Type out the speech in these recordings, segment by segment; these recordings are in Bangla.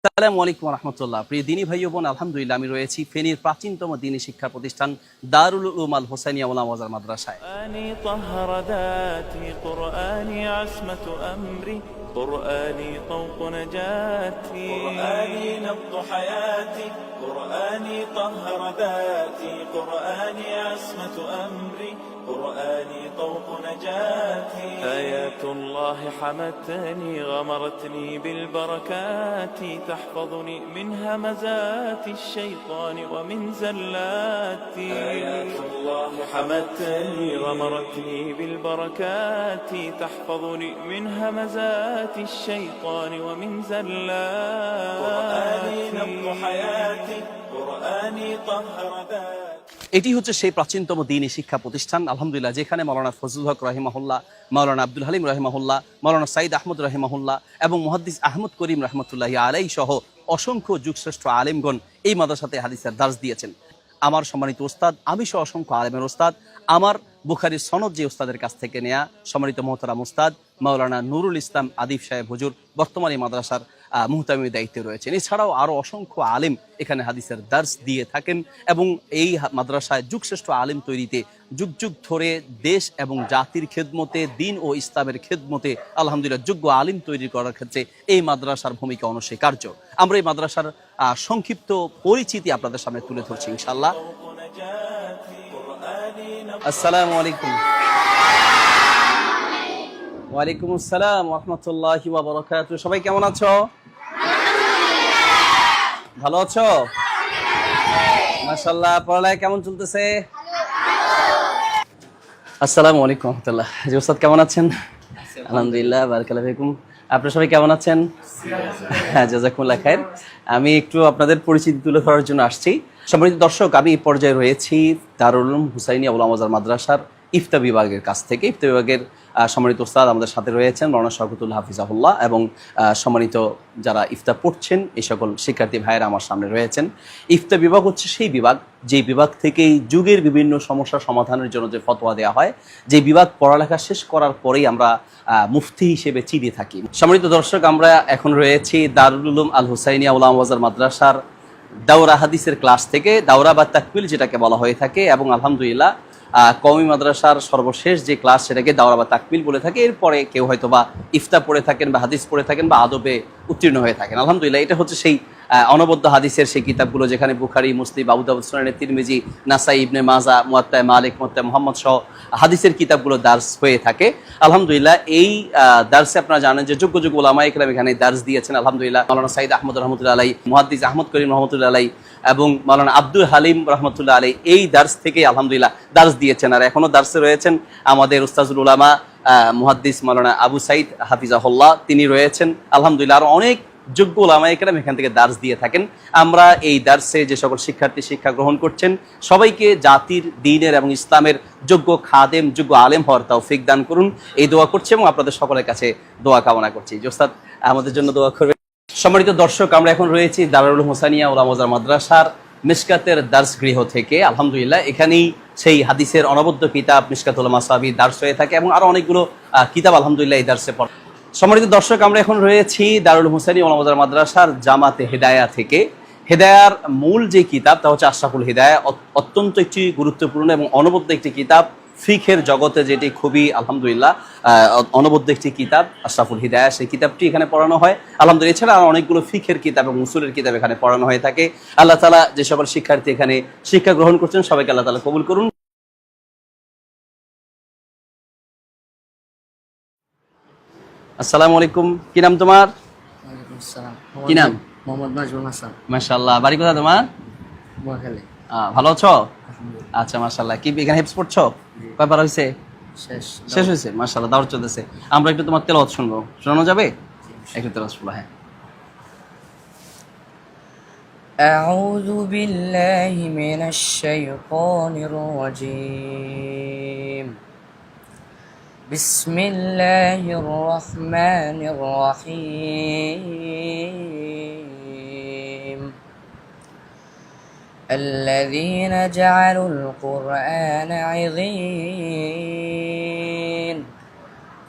আসসালামু আলাইকুম ওয়া রাহমাতুল্লাহ। প্রিয় দিনী ভাই ও বোন, আলহামদুলিল্লাহ আমি রয়েছি ফেনীর প্রাচীনতম দিনী শিক্ষা প্রতিষ্ঠান দারুল উলুম আল হোসাইনিয়া ওলামা বাজার মাদ্রাসায়। طهر ذاتي قرآني عصمة أمري قرآني طوق نجاتي قرآني نبض حياتي قرآني طهر ذاتي قرآني عصمة أمري قرآني طوق نجاتي آيات الله حمتني غمرتني بالبركات تحفظني من همزات الشيطان ومن زلاتي آيات الله حمتني غمرتني بالبركات تحفظني من همزات الشيطان ومن زلاتي قرآني نبض حياتي قرآني طهر ذاتي। এটি হচ্ছে সেই প্রাচীনতম দিনী শিক্ষা প্রতিষ্ঠান আলহামদুলিল্লাহ, যেখানে মাওলানা ফজলুল হক রহিমাহুল্লাহ, মাওলানা আব্দুল হালিম রহিমাহুল্লাহ, মাওলানা সাইদ আহমদ রহিমাহুল্লাহ এবং মুহাদ্দিস আহমদ করিম রহমতুল্লাহি আলাইহি সহ অসংখ্য যুগশ্রেষ্ঠ আলেমগণ এই মাদ্রাসাতে হাদিসের দার্স দিয়েছেন। আমার সম্মানিত ওস্তাদ, আমি সহ অসংখ্য আলেমের ওস্তাদ, আমার বুখারীর সনদ যে ওস্তাদের কাছ থেকে নেয়া সম্মানিত মোহতারাম ওস্তাদ মাওলানা নুরুল ইসলাম আদিফ সাহেব হুজুর বর্তমানে এই মাদ্রাসার মুহতামিমের দায়িত্বে রয়েছেন। এছাড়াও আরও অসংখ্য আলেম এখানে হাদিসের দার্স দিয়ে থাকেন এবং এই মাদ্রাসায় যুগশ্রেষ্ঠ আলেম তৈরিতে যুগ যুগ ধরে দেশ এবং জাতির খেদমতে, দিন ও ইসলামের খেদমতে আলহামদুলিল্লাহ যোগ্য আলিম তৈরি করার ক্ষেত্রে এই মাদ্রাসার ভূমিকা অনস্বীকার্য। আমরা এই মাদ্রাসার সংক্ষিপ্ত পরিচিতি আপনাদের সামনে তুলে ধরছি ইনশাআল্লাহ। আসসালামু আলাইকুম। ওয়ালাইকুম আসসালাম ওয়া রাহমাতুল্লাহি ওয়া বারাকাতুহু। সবাই কেমন আছো? ভালো আছো? মাশাআল্লাহ। পড়ালেখা কেমন চলতেছে? আসসালামু আলাইকুম ওয়া রাহমাতুল্লাহ। জি ওস্তাদ কেমন আছেন? আলহামদুলিল্লাহ, বারাকাল্লাহু ফিকুম। আপনারা সবাই কেমন আছেন? হ্যাঁ, জাযাকুমুল্লাহ খাইর। আমি একটু আপনাদের পরিচিতি তুলে ধরার জন্য আসছি। সম্মানিত দর্শক, আমি এই পর্যায়ে রয়েছি দারুল উলুম হুসাইনিয়া ওলামা বাজার মাদ্রাসার ইফতা বিভাগের কাছ থেকে। ইফতা বিভাগের সম্মানিত ওস্তাদ আমাদের সাথে রয়েছেন মাওলানা শওকতুল হাফিজাহুল্লাহ এবং সম্মানিত যারা ইফতা পড়ছেন এই সকল শিক্ষার্থী ভাইয়েরা আমার সামনে রয়েছেন। ইফতা বিভাগ হচ্ছে সেই বিভাগ যে বিভাগ থেকেই যুগের বিভিন্ন সমস্যা সমাধানের জন্য যে ফতোয়া দেওয়া হয়, যে বিভাগ পড়ালেখা শেষ করার পরেই আমরা মুফতি হিসেবে চিনে থাকি। সম্মানিত দর্শক, আমরা এখন রয়েছি দারুল উলুম আল হুসাইনিয়া ওলামা বাজার মাদ্রাসার দাওরা হাদিসের ক্লাস থেকে, দাওরা বা তাকবিল যেটাকে বলা হয়ে থাকে, এবং আলহামদুলিল্লাহ কওমি মাদ্রাসার সর্বশেষ যে ক্লাস সেটাকে দাওরা বা তাকবিল বলে থাকে। এরপরে কেউ হয়তো বা ইফতা পড়ে থাকেন বা হাদিস পড়ে থাকেন বা আদবে উত্তীর্ণ হয়ে থাকেন। আলহামদুলিল্লাহ, এটা হচ্ছে সেই অনবদ্য হাদিসের সেই কিতাবগুলো যেখানে বুখারী, মুসলিম, আবু দাউদ, সুনানে তিরমিজি, নাসাই, ইবনে মাজা, মুয়াত্তা মালিক, মুয়াত্তা মুহাম্মদ সহ হাদিসের কিতাবগুলো দার্স হয়ে থাকে। আলহামদুলিল্লাহ, এই দার্সে আপনারা জানেন যে যোগ্য যোগ্য উলামায়ে কেরাম এখানে দার্স দিয়েছেন। আলহামদুলিল্লাহ, মাওলানা সাইদ আহমদ রহমতুল্লাহ আলাইহি, মুহাদ্দিস আহমদ করিম রহমতুল্লাহ আলাইহি এবং মাওলানা আব্দুল হালিম রহমতুল্লাহ আলাইহি এই দার্স থেকে আলহামদুলিল্লাহ দার্স দিয়েছেন। আর এখনো দার্সে রয়েছেন আমাদের উস্তাজুল উলামা মুহাদ্দিস মাওলানা আবু সাইদ হাফিজাহুল্লাহ, তিনি রয়েছেন। আলহামদুলিল্লাহ, আর অনেক যোগ্য উলামায়ে কেরাম এখান থেকে দার্স দিয়ে থাকেন। আমরা এই দার্সে যে সকল শিক্ষার্থী শিক্ষা গ্রহণ করছেন সবাইকে জাতির, দ্বীনের এবং ইসলামের যোগ্য খাদেম, যোগ্য আলেম হওয়ার তৌফিক দান করুন, এই দোয়া করছি এবং আপনাদের সকলের কাছে দোয়া কামনা করছি। ওস্তাদ আমাদের জন্য দোয়া করবেন। সম্মানিত দর্শক, আমরা এখন রয়েছি দারুল উলুম হুসাইনিয়া ওলামা বাজার মাদ্রাসার মিশকাতের দার্স গৃহ থেকে। আলহামদুলিল্লাহ, এখানেই সেই হাদিসের অনবদ্য কিতাব মিশকাতুল মাসাবি দার্স হয়ে থাকে এবং আরো অনেকগুলো কিতাব আলহামদুলিল্লাহ এই দার্সে পড়ে। সম্মানিত দর্শক, আমরা এখন রয়েছি দারুল উলুম হুসাইনিয়া ওলামা বাজার মাদ্রাসার জামাতে হেদায়া থেকে। হেদায়ার মূল যে কিতাব তা হচ্ছে আশরাফুল হিদায়া, অত্যন্ত একটি গুরুত্বপূর্ণ এবং অনবদ্য একটি কিতাব ফিকহের জগতে, যেটি খুবই আলহামদুলিল্লাহ অনবদ্য একটি কিতাব আশরাফুল হিদায়া। সেই কিতাবটি এখানে পড়ানো হয় আলহামদুলিল্লাহ। এছাড়া আর অনেকগুলো ফিকহের কিতাব এবং উসুলের কিতাব এখানে পড়ানো হয়ে থাকে। আল্লাহ তাআলা যে সকল শিক্ষার্থী এখানে শিক্ষা গ্রহণ করছেন সবাইকে আল্লাহ তাআলা কবুল করুন। আসসালামু আলাইকুম। কি নাম তোমার? কি নাম? মোহাম্মদ নাজমুল হাসান। মাশাআল্লাহ। বাড়ি কোথায় তোমার? নোয়াখালী। ভালো আছো? আচ্ছা, মাশাআল্লাহ। কি এখানে হিফজ পড়ছো? কয়বার হয়েছে? শেষ হয়েছে। মাশাআল্লাহ, দাওয়াত চলতেছে। আমরা একটু তোমার তেলাওয়াত শুনবো, শোনানো যাবে? একটু তেলাওয়াত শুনবো। হ্যাঁ। أعوذ بالله من الشيطان الرجيم بسم الله الرحمن الرحيم الذين جعلوا القرآن عضين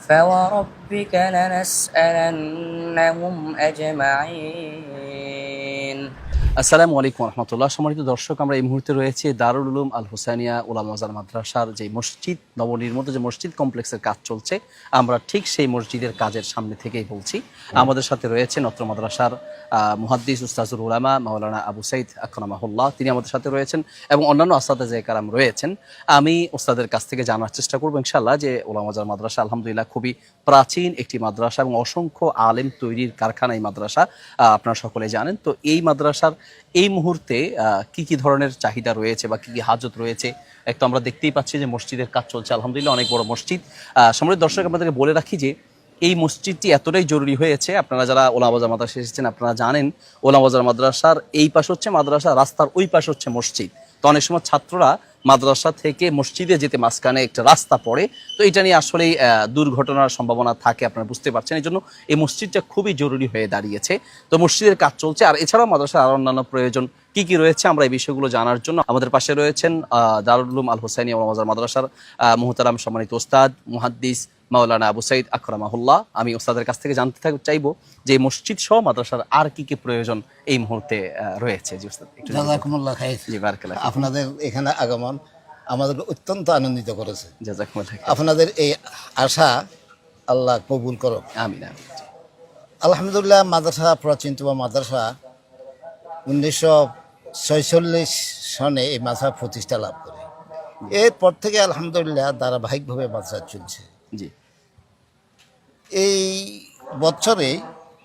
فوربك ربك لنسألنهم أجمعين. আসসালামু আলাইকুম রহমতুল্লাহ। সম্মানিত দর্শক, আমরা এই মুহূর্তে রয়েছে দারুল উলুম আল হুসাইনিয়া উলামা ওয়াজার মাদ্রাসার যে মসজিদ, নবনির্মিত যে মসজিদ কমপ্লেক্সের কাজ চলছে, আমরা ঠিক সেই মসজিদের কাজের সামনে থেকেই বলছি। আমাদের সাথে রয়েছেন অত্র মাদ্রাসার মুহাদ্দিস উস্তাজুল উলামা মাওলানা আবু সাইদ আকরামাহুল্লাহ, তিনি আমাদের সাথে রয়েছেন এবং অন্যান্য আসাতিজা কেরাম রয়েছেন। আমি ওস্তাদের কাছ থেকে জানার চেষ্টা করবো ইনশাআল্লাহ যে উলামা ওয়াজার মাদ্রাসা আলহামদুলিল্লাহ খুবই প্রাচীন একটি মাদ্রাসা এবং অসংখ্য আলেম তৈরির কারখানা এই মাদ্রাসা, আপনারা সকলে জানেন। তো এই মাদ্রাসার এই মুহূর্তে কি কি ধরনের চাহিদা রয়েছে বা কি কি হাজত রয়েছে, একটু আমরা দেখতেই পাচ্ছি যে মসজিদের কাজ চলছে, আলহামদুলিল্লাহ অনেক বড় মসজিদ। সম্মানিত দর্শক, আপনাদেরকে বলে রাখি যে এই মসজিদটি এতটাই জরুরি হয়েছে, আপনারা যারা উলামা ওয়াজার মাদ্রাসা এসেছেন আপনারা জানেন উলামা ওয়াজার মাদ্রাসার এই পাশ হচ্ছে মাদ্রাসা, রাস্তার ওই পাশ হচ্ছে মসজিদ। তো অনেক সময় ছাত্ররা মাদ্রাসা থেকে মসজিদে যেতে মাঝখানে একটা রাস্তা পড়ে, তো এটা নিয়ে আসলেই দুর্ঘটনার সম্ভাবনা থাকে, আপনারা বুঝতে পারছেন। এই জন্য এই মসজিদটা খুবই জরুরি হয়ে দাঁড়িয়েছে। তো মসজিদের কাজ চলছে, আর এছাড়াও মাদ্রাসার আরো অন্যান্য প্রয়োজন কি কি রয়েছে আমরা এই বিষয়গুলো জানার জন্য আমাদের পাশে রয়েছেন দারুল উলুম আল হুসাইনিয়া উলামা ওয়াজার মাদ্রাসার মুহতারাম সম্মানিত ওস্তাদ মুহাদ্দিস মাওলানা আবু সাইদ আকরামাহুল্লাহ। আমি ওস্তাদের কাছ থেকে জানতে চাইবো যে মসজিদ সহ মাদ্রাসার আর কি কি প্রয়োজন এই মুহূর্তে রয়েছে। জি ওস্তাদ, একটু জাযাকুমুল্লাহ খাইর। জি বারাকাল্লাহ। আপনাদের এখানে আগমন আমাদেরকে অত্যন্ত আনন্দিত করেছে। জাযাকুমুল্লাহ। আপনাদের এই আশা আল্লাহ কবুল করুক। আমিন আমিন। আলহামদুলিল্লাহ, মাদ্রাসা প্রাচীনতম মাদ্রাসা 1946 সনে এই মাদ্রাসা প্রতিষ্ঠা লাভ করে। এরপর থেকে আলহামদুলিল্লাহ ধারাবাহিকভাবে মাদ্রাসা চলছে। জি। এই বছরে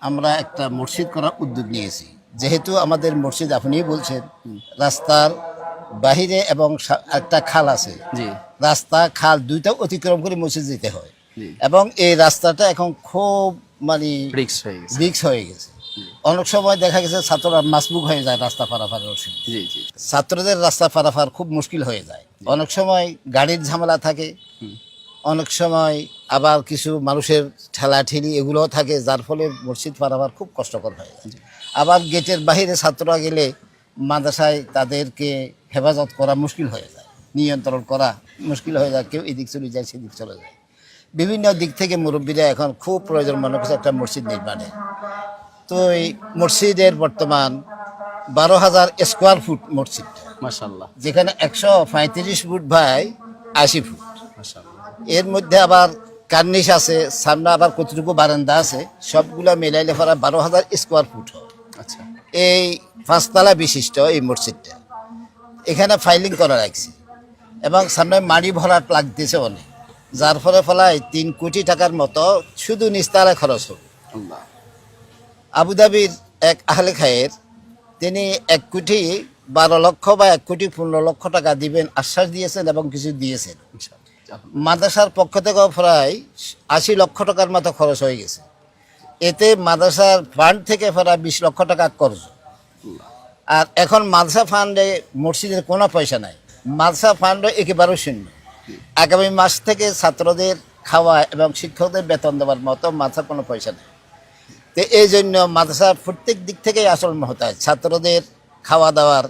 আমরা একটা মসজিদ করার উদ্যোগ নিয়েছি, যেহেতু আমাদের মসজিদ আপনিই বলছেন রাস্তার বাহিরে এবং একটা খাল আছে, জি রাস্তা খাল দুইটা অতিক্রম করে মসজিদ যেতে হয়, জি। এবং এই রাস্তাটা এখন খুব মানে রিস্ক হয়ে গেছে। রিস্ক হয়ে গেছে। অনেক সময় দেখা গেছে ছাত্ররা মাসবুক হয়ে যায় রাস্তা পারাপারের অসুবিধা। জি জি। ছাত্রদের রাস্তা পারাপার খুব মুশকিল হয়ে যায়। অনেক সময় গাড়ির ঝামেলা থাকে, অনেক সময় আবার কিছু মানুষের ঠেলাঠেলি এগুলোও থাকে, যার ফলে মসজিদ পারাপার খুব কষ্টকর হয়ে যায়। আবার গেটের বাইরে ছাত্ররা গেলে মাদ্রাসায় তাদেরকে হেফাজত করা মুশকিল হয়ে যায়, নিয়ন্ত্রণ করা মুশকিল হয়ে যায়। কেউ এদিক চলে যায়, সেদিক চলে যায়। বিভিন্ন দিক থেকে মুরব্বীরা এখন খুব প্রয়োজন মনে করছে একটা মসজিদ নির্মাণে। তো এই মসজিদের বর্তমান 12,000 স্কোয়ার ফুট মসজিদ, মাশাআল্লাহ যেখানে 135 ফুট বাই 80 ফুট। মাশাআল্লাহ। এর মধ্যে আবার কার্নিশ আছে, সামনে আবার কতটুকু বারান্দা আছে, সবগুলা মিলাইলে পরে 12,000 স্কোয়ার ফুট হয়। আচ্ছা। এই 5 তলা বিশিষ্ট এই মসজিদটা, এখানে ফাইলিং করা রাখছে এবং সামনে মাড়ি ভরাট লাগতেছে অনেক, যার ফলে 3 কোটি টাকার মতো শুধু নিস্তারা খরচ হবে। আল্লাহ। আবুধাবির এক আহলে খায়ের তিনি 1 কোটি 12 লক্ষ বা 1 কোটি 15 লক্ষ টাকা দিবেন আশ্বাস দিয়েছেন এবং কিছু দিয়েছেন। মাদ্রাসার পক্ষ থেকে প্রায় 80 লক্ষ টাকার মতো খরচ হয়ে গেছে। এতে মাদ্রাসার ফান্ড থেকে প্রায় 20 লক্ষ টাকা খরচ। আর এখন মাদ্রাসা ফান্ডে মসজিদের কোনো পয়সা নাই, মাদ্রাসা ফান্ডও একেবারেই শূন্য। আগামী মাস থেকে ছাত্রদের খাওয়া এবং শিক্ষকদের বেতন দেওয়ার মতো মাদ্রাসার কোনো পয়সা নেই। তো এই জন্য মাদ্রাসা প্রত্যেক দিক থেকেই আসল মহতাজ, ছাত্রদের খাওয়া দাওয়ার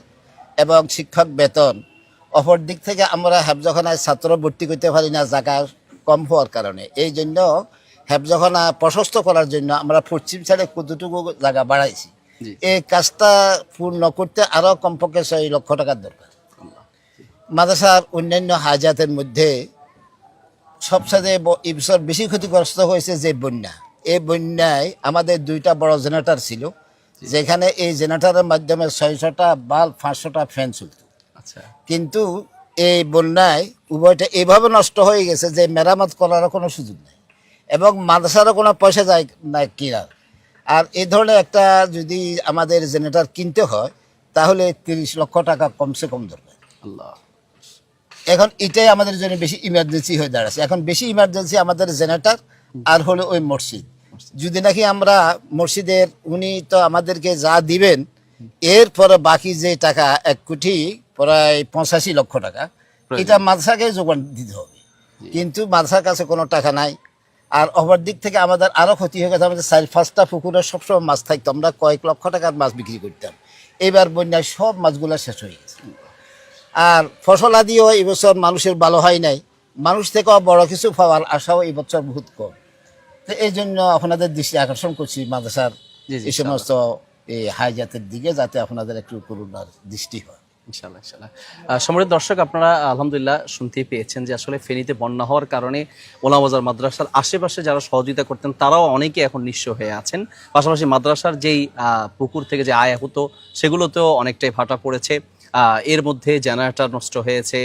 এবং শিক্ষক বেতন। অপর দিক থেকে আমরা হেফজখানায় ছাত্র ভর্তি করতে পারি না জায়গা কম হওয়ার কারণে। এই জন্য হেফজখানা প্রশস্ত করার জন্য আমরা পশ্চিম সাইডে কতটুকু জায়গা বাড়াইছি। এই কাজটা পূর্ণ করতে আরও কমপক্ষে 6 লক্ষ টাকার দরকার। মাদ্রাসার অন্যান্য হাজাতের মধ্যে সবসাথে এই বছর বেশি ক্ষতিগ্রস্ত হয়েছে যে বন্যা। এই বন্যায় আমাদের 2টা বড় জেনারেটর ছিল, যেখানে এই জেনারেটরের মাধ্যমে 600টা বাল্ব 500টা ফ্যান চলত। আচ্ছা। কিন্তু এই বন্যায় উভয়টা এইভাবে নষ্ট হয়ে গেছে যে মেরামত করারও কোনো সুযোগ নেই এবং মাদ্রাসারও কোনো পয়সা যায় না কেনার। আর এই ধরনের একটা যদি আমাদের জেনারেটর কিনতে হয় তাহলে 30 লক্ষ টাকা কমসে কম দরকার। আল্লাহ। এখন এটাই আমাদের জন্য বেশি ইমার্জেন্সি হয়ে দাঁড়াচ্ছে। এখন বেশি ইমার্জেন্সি আমাদের জেনারেটর আর হলো ওই মসজিদ। যদি নাকি আমরা মসজিদের উনি তো আমাদেরকে যা দিবেন এরপরে বাকি যে টাকা 1 কোটি প্রায় 85 লক্ষ টাকা, এটা মাদ্রাসাকে যোগান দিতে হবে। কিন্তু মাদ্রাসার কাছে কোনো টাকা নাই। আর অপর দিক থেকে আমাদের আরও ক্ষতি হয়ে গেছে, আমাদের 4-5টা পুকুরে সবসময় মাছ থাকতো, আমরা কয়েক লক্ষ টাকার মাছ বিক্রি করতাম। এবার বন্যায় সব মাছগুলো শেষ হয়ে গেছে। আর ফসল আদিও এবছর মানুষের ভালো হয় নাই, মানুষ থেকেও বড় কিছু পাওয়ার আশাও এই বছর বহুত কম। তো এই জন্য আপনাদের দৃষ্টি আকর্ষণ করছি মাদ্রাসার জি, জি, এই সমস্ত এই হাইজাতের দিকে, যাতে আপনাদের একটু করুণার দৃষ্টি হয়। ইনশাআল্লাহ ইনশাআল্লাহ। সম্মানিত দর্শক, আপনারা আলহামদুলিল্লাহ শুনতেই পেয়েছেন যে আসলে ফেনীতে বন্যা হওয়ার কারণে ওলামাবাজার মাদ্রাসার আশেপাশে যারা সহযোগিতা করতেন তারাও অনেকে এখন নিঃস্ব হয়ে আছেন। পাশাপাশি মাদ্রাসার যেই পুকুর থেকে যে আয় হতো সেগুলোতেও অনেকটাই ভাটা পড়েছে। এর মধ্যে জেনারেটর নষ্ট হয়েছে,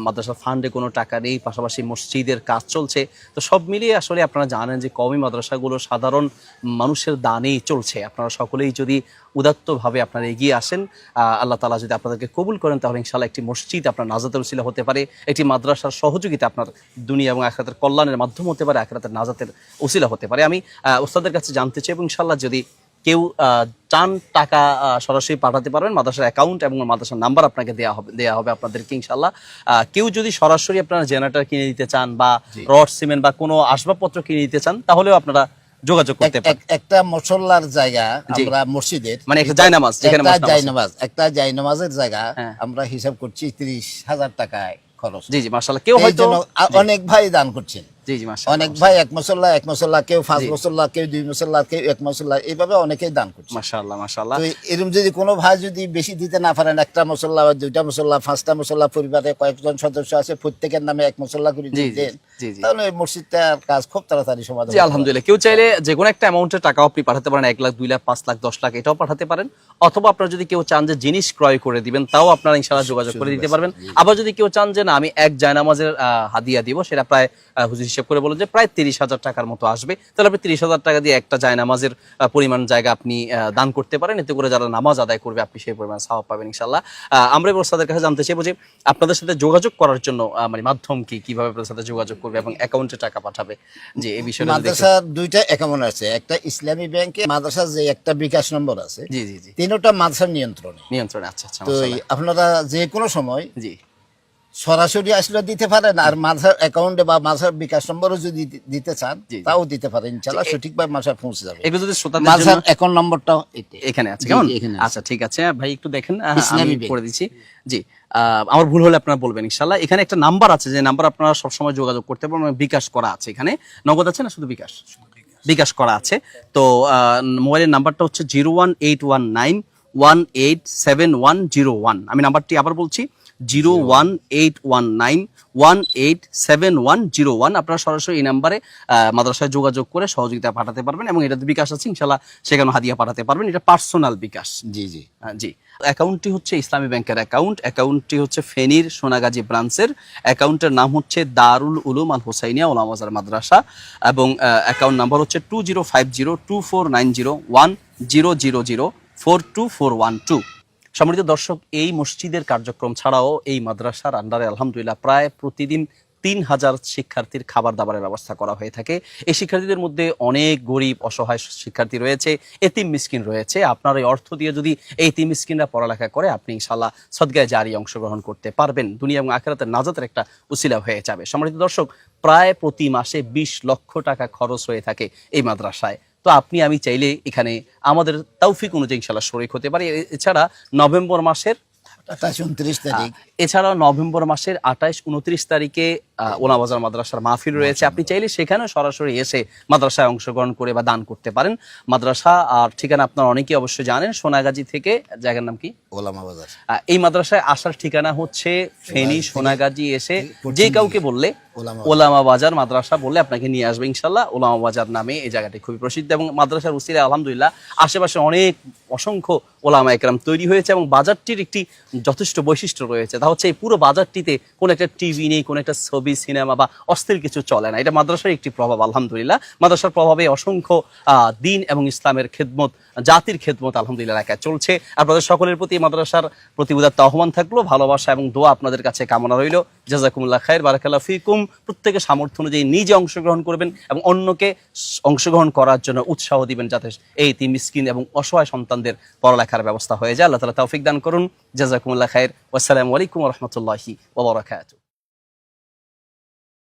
মাদ্রাসার ফান্ডে কোনো টাকা নেই, পাশাপাশি মসজিদের কাজ চলছে। তো সব মিলিয়ে আসলে আপনারা জানেন যে কওমি মাদ্রাসাগুলো সাধারণ মানুষের দানেই চলছে। আপনারা সকলেই যদি উদাত্তভাবে আপনারা এগিয়ে আসেন, আল্লাহ তাআলা যদি আপনাদেরকে কবুল করেন, তাহলে ইনশাআল্লাহ একটি মসজিদ আপনার নাজাতের উসিলা হতে পারে, একটি মাদ্রাসার সহযোগিতা আপনার দুনিয়া এবং আখিরাতের কল্যাণের মাধ্যম হতে পারে, আখিরাতের নাজাতের উসিলা হতে পারে। আমি ওস্তাদের কাছে জানতে চাই, এবং ইনশাআল্লাহ যদি কেউ চান টাকা সরাসরি পাঠাতে পারবেন, মাদ্রাসার অ্যাকাউন্ট এবং মাদ্রাসার নাম্বার আপনাকে দেওয়া হবে আপনাদেরকে ইনশাআল্লাহ। কেউ যদি সরাসরি আপনারা জেনারেটর কিনে দিতে চান বা রড সিমেন্ট বা কোনো আসবাবপত্র কিনে দিতে চান, তাহলেও আপনারা যোগাযোগ করতে পারেন। একটা মুসল্লার জায়গা আমরা মসজিদের, মানে একটা জায়নামাজ, যেখানে একটা জায়নামাজের জায়গা আমরা হিসাব করছি 30,000 টাকায় খরচ। জি জি মাশাআল্লাহ। কেউ হয়তো অনেক ভাই দান করছেন, জি জি মাশাআল্লাহ, অনেক ভাই এক মুসল্লা, কেউ 5 মুসল্লা, কেউ 2 মুসল্লা, কেউ 1 মুসল্লা, এইভাবে অনেকেই দান করছে। মাশাআল্লাহ মাশাআল্লাহ। তো এরকম যদি কোনো ভাই যদি বেশি দিতে না পারেন, একটা মুসল্লা বা 2টা মুসল্লা, 5টা মুসল্লা, পরিবারে কয়েকজন সদস্য আছে, প্রত্যেকের নামে 1 মুসল্লা করে দেন, তাহলে মসজিদটার কাজ খুব তাড়াতাড়ি সমাধান। জি আলহামদুলিল্লাহ। কেউ চাইলে যে কোনো একটা অ্যামাউন্টের টাকাও আপনি পাঠাতে পারেন, 1 লাখ, 2 লাখ, 5 লাখ, 10 লাখ, এটাও পাঠাতে পারেন। অথবা আপনারা যদি কেউ চান যে জিনিস ক্রয় করে দিবেন, তাও আপনারা ইনশাআল্লাহ যোগাযোগ করে দিতে পারবেন। আবার যদি কেউ চান যে না আমি এক জায়নামাজের হাদিয়া দিব, সেটা প্রায় হুজুর হিসেব করে বলেন যে প্রায় 30,000 টাকার মতো আসবে, তাহলে আপনি 30,000 টাকা দিয়ে একটা জায়নামাজের পরিমাণ জায়গা আপনি দান করতে পারেন। এতে করে যারা নামাজ আদায় করবে আপনি সেই পরিমাণ সওয়াব পাবেন ইনশাআল্লাহ। আমরা ওস্তাদের কাছে জানতে চাইবো যে আপনাদের সাথে যোগাযোগ করার জন্য মানে মাধ্যম কি, কিভাবে আপনাদের সাথে যোগাযোগ করবে এবং অ্যাকাউন্টে টাকা পাঠাবে, যে এই বিষয়টা। মাদ্রাসার 2টা অ্যাকাউন্ট আছে, একটা ইসলামী ব্যাংকে, মাদ্রাসার যে একটা বিকাশ নম্বর আছে, জি জি জি, তিনটা মাদ্রাসার নিয়ন্ত্রণে। আচ্ছা আচ্ছা। তো আপনারা যে কোনো সময় জি সরাসরি আসলে দিতে পারেন, আর মাদ্রাসার অ্যাকাউন্টে বা মাদ্রাসার বিকাশ নম্বরও যদি দিতে চান তাও দিতে পারেন, ইনশাআল্লাহ সঠিকভাবে মাদ্রাসায় পৌঁছে যাবে। এগুলো যদি শ্রোতাদের জন্য মাদ্রাসার অ্যাকাউন্ট নম্বরটাও এখানে আছে, কেমন? আচ্ছা ঠিক আছে ভাই, একটু দেখেন, আমি করে দিচ্ছি। জি আমার ভুল হলে আপনারা বলবেন ইনশাআল্লাহ। এখানে একটা নাম্বার আছে, যে নাম্বার আপনারা সবসময় যোগাযোগ করতে পারবেন, বিকাশ করা আছে। এখানে নগদ আছে না, শুধু বিকাশ করা আছে। তো মোবাইলের নাম্বারটা হচ্ছে 01819187101। আমি নাম্বারটি আবার বলছি, 01819187101। আপনারা সরাসরি এই নাম্বারে মাদ্রাসায় যোগাযোগ করে সহযোগিতা পাঠাতে পারবেন, এবং এটাতে বিকাশ আছে ইনশাআল্লাহ, সেখানে হাদিয়া পাঠাতে পারবেন। এটা পার্সোনাল বিকাশ। জি জি জি। অ্যাকাউন্টটি হচ্ছে ইসলামী ব্যাংকের অ্যাকাউন্টটি হচ্ছে ফেনীর সোনাগাজী ব্রাঞ্চের। অ্যাকাউন্টের নাম হচ্ছে দারুল উলুম আল হুসাইনিয়া ওলামাবাজার মাদ্রাসা, এবং অ্যাকাউন্ট নাম্বার হচ্ছে 2050249010004241 সম্মানিত দর্শক, এই মসজিদের কার্যক্রম ছাড়াও এই মাদ্রাসার আন্ডারে আলহামদুলিল্লাহ প্রায় প্রতিদিন 3000 শিক্ষার্থীর খাবার দাবারের ব্যবস্থা করা হয়ে থাকে। এই শিক্ষার্থীদের মধ্যে অনেক গরিব অসহায় শিক্ষার্থী রয়েছে, এতিম মিসকিন রয়েছে। আপনার এই অর্থ দিয়ে যদি এই এতিম মিসকিনরা পড়ালেখা করে, আপনি ইনশাআল্লাহ সদকায়ে জারিয়া অংশগ্রহণ করতে পারবেন, দুনিয়া এবং আখিরাতের নাজাতের একটা উসিলা হয়ে যাবে। সম্মানিত দর্শক, প্রায় প্রতি মাসে 20 লক্ষ টাকা খরচ হয়ে থাকে এই মাদ্রাসায়। তো আপনি আমি চাইলে এখানে আমাদের তৌফিক অনুযায়ী ইনশাআল্লাহ শরীক হতে পারি। এছাড়া নভেম্বর মাসের 28-29 তারিখ, এছাড়াও নভেম্বর মাসের 28-29 তারিখে ওলামাবাজার মাদ্রাসার মাহফিল রয়েছে। আপনি চাইলে সেখানে সরাসরি এসে মাদ্রাসায় অংশগ্রহণ করে বা দান করতে পারেন। মাদ্রাসা আর ঠিকানা আপনারা অনেকেই অবশ্যই জানেন, সোনাগাজী থেকে, জায়গার নাম কি? ওলামাবাজার। এই মাদ্রাসায় আসার ঠিকানা হচ্ছে ফেনী সোনাগাজী। এসে যে কাউকে বললে ওলামাবাজার মাদ্রাসা বললে আপনাকে নিয়ে আসবে ইনশাআল্লাহ। ওলামাবাজার নামে এই জায়গাটি খুবই প্রসিদ্ধ, এবং মাদ্রাসার উসিলায় আলহামদুলিল্লাহ আশেপাশে অসংখ্য ওলামা একরাম তৈরি হয়েছে, এবং বাজারটির একটি যথেষ্ট বৈশিষ্ট্য রয়েছে। তা হচ্ছে এই পুরো বাজারটিতে কোনো একটা টিভি নেই, কোনো একটা ছবি, সিনেমা বা অস্থির কিছু চলে না। এটা মাদ্রাসার একটি প্রভাব আলহামদুলিল্লাহ। মাদ্রাসার প্রভাবে অসংখ্য দিন এবং ইসলামের খেদমত, জাতির খেদমত আলহামদুলিল্লাহ এলাকায় চলছে। আপনাদের সকলের প্রতি মাদ্রাসার প্রতি উদাত্ত আহ্বান থাকলো, ভালোবাসা এবং দোয়া আপনাদের কাছে কামনা রইল। জাযাকুমুল্লাহ খাইর, বারাকাল্লাহু ফিকুম। প্রত্যেকে সামর্থ্য অনুযায়ী নিজে অংশগ্রহণ করবেন এবং অন্যকে অংশগ্রহণ করার জন্য উৎসাহ দিবেন, যাতে এই এতিম মিসকিন এবং অসহায় সন্তানদের পড়ালেখার ব্যবস্থা হয়ে যায়। আল্লাহ তাআলা তৌফিক দান করুন। জাযাকুমুল্লাহ খাইর। ওয়াসসালামু আলাইকুম ওয়া রাহমাতুল্লাহি ওয়া বারাকাতুহু।